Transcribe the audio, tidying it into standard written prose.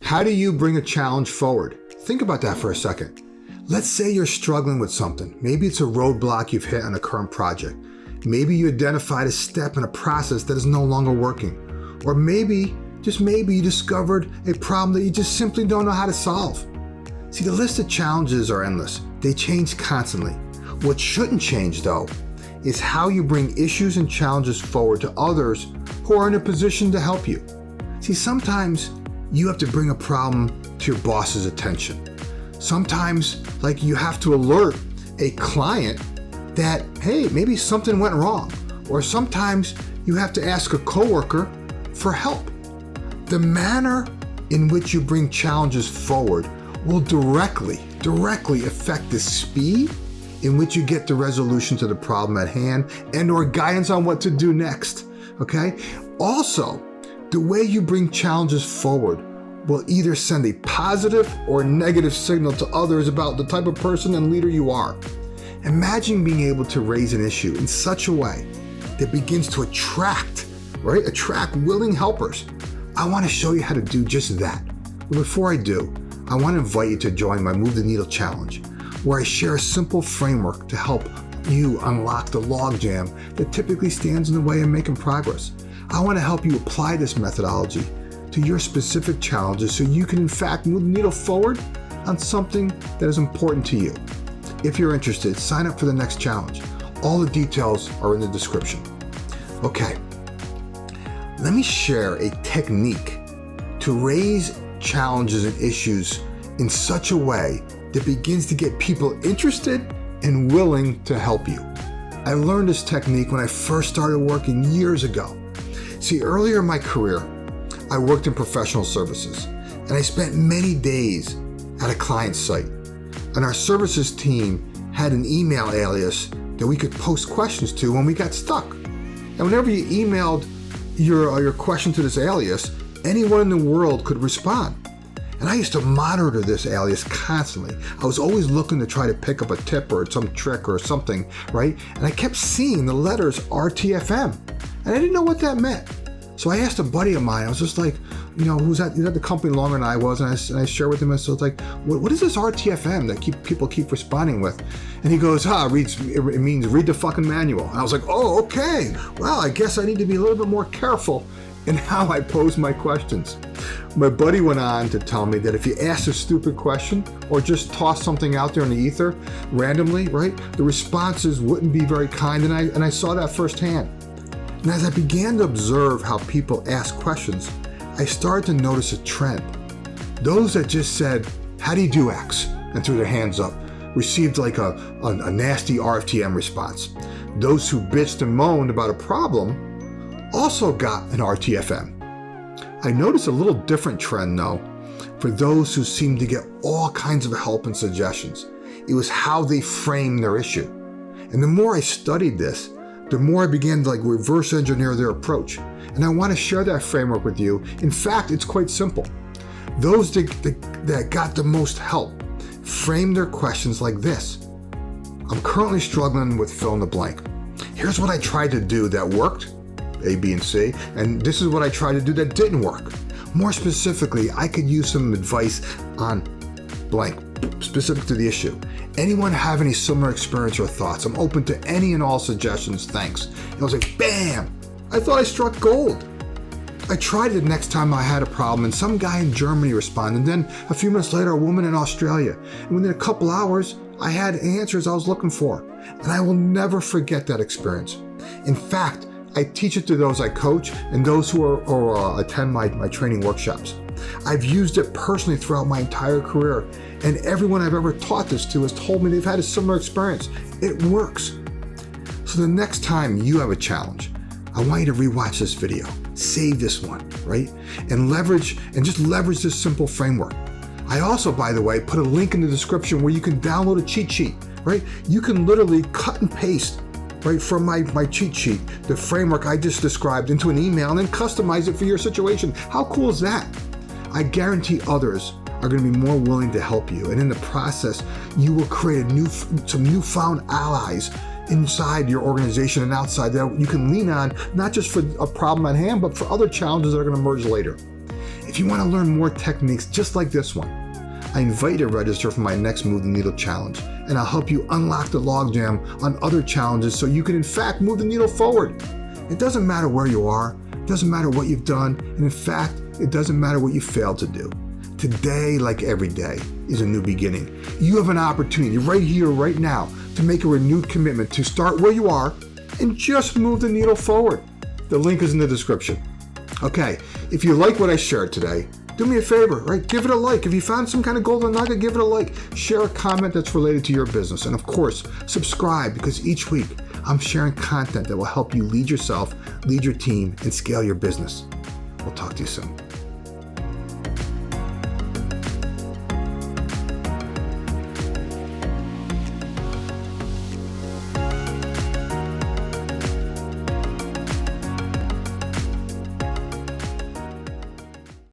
How do you bring a challenge forward? Think about that for a second. Let's say you're struggling with something. Maybe it's a roadblock you've hit on a current project. Maybe you identified a step in a process that is no longer working. Or maybe, just maybe, you discovered a problem that you just simply don't know how to solve. See, the list of challenges are endless. They change constantly. What shouldn't change, though, is how you bring issues and challenges forward to others who are in a position to help you. See, sometimes you have to bring a problem to your boss's attention. Sometimes, like, you have to alert a client that, hey, maybe something went wrong. Or sometimes you have to ask a coworker for help. The manner in which you bring challenges forward will directly affect the speed in which you get the resolution to the problem at hand and or guidance on what to do next, okay? Also, the way you bring challenges forward will either send a positive or negative signal to others about the type of person and leader you are. Imagine being able to raise an issue in such a way that begins to attract willing helpers. I want to show you how to do just that. But before I do, I want to invite you to join my Move the Needle Challenge, where I share a simple framework to help you unlock the logjam that typically stands in the way of making progress. I want to help you apply this methodology to your specific challenges so you can in fact move the needle forward on something that is important to you. If you're interested, sign up for the next challenge. All the details are in the description. Okay, let me share a technique to raise challenges and issues in such a way that begins to get people interested and willing to help you. I learned this technique when I first started working years ago. See, earlier in my career, I worked in professional services, and I spent many days at a client site. And our services team had an email alias that we could post questions to when we got stuck. And whenever you emailed your question to this alias, anyone in the world could respond. And I used to monitor this alias constantly. I was always looking to try to pick up a tip or some trick or something, right? And I kept seeing the letters RTFM, and I didn't know what that meant. So I asked a buddy of mine, I was just like, who's at the company longer than I was, and I shared with him, and so it's like, what is this RTFM that people keep responding with? And he goes, it means read the fucking manual. And I was like, oh, okay. Well, I guess I need to be a little bit more careful in how I pose my questions. My buddy went on to tell me that if you ask a stupid question or just toss something out there in the ether randomly, right, the responses wouldn't be very kind, and I saw that firsthand. And as I began to observe how people ask questions, I started to notice a trend. Those that just said, how do you do X? And threw their hands up, received like a nasty RTFM response. Those who bitched and moaned about a problem also got an RTFM. I noticed a little different trend though, for those who seemed to get all kinds of help and suggestions. It was how they framed their issue. And the more I studied this, the more I began to reverse engineer their approach. And I want to share that framework with you. In fact, it's quite simple. Those that got the most help framed their questions like this. I'm currently struggling with fill in the blank. Here's what I tried to do that worked, A, B, and C, and this is what I tried to do that didn't work. More specifically, I could use some advice on blank, specific to the issue. Anyone have any similar experience or thoughts? I'm open to any and all suggestions, thanks. And I was like, bam! I thought I struck gold. I tried it next time I had a problem, and some guy in Germany responded, and then a few minutes later, a woman in Australia. And within a couple hours, I had answers I was looking for. And I will never forget that experience. In fact, I teach it to those I coach and those who attend my training workshops. I've used it personally throughout my entire career, and everyone I've ever taught this to has told me they've had a similar experience. It works. So the next time you have a challenge, I want you to rewatch this video, save this one, right? And just leverage this simple framework. I also, by the way, put a link in the description where you can download a cheat sheet, right? You can literally cut and paste right from my cheat sheet, the framework I just described, into an email and then customize it for your situation. How cool is that? I guarantee others are going to be more willing to help you. And in the process, you will create some newfound allies inside your organization and outside that you can lean on, not just for a problem at hand, but for other challenges that are going to emerge later. If If you want to learn more techniques just like this one, I invite you to register for my next Move the Needle challenge, and I'll help you unlock the logjam on other challenges so you can in fact move the needle forward. It doesn't matter where you are, it doesn't matter what you've done, and in fact, it doesn't matter what you failed to do. Today, like every day, is a new beginning. You have an opportunity right here, right now, to make a renewed commitment to start where you are and just move the needle forward. The link is in the description. Okay, if you like what I shared today, do me a favor, right? Give it a like. If you found some kind of golden nugget, give it a like. Share a comment that's related to your business. And of course, subscribe, because each week I'm sharing content that will help you lead yourself, lead your team, and scale your business. We'll talk to you soon.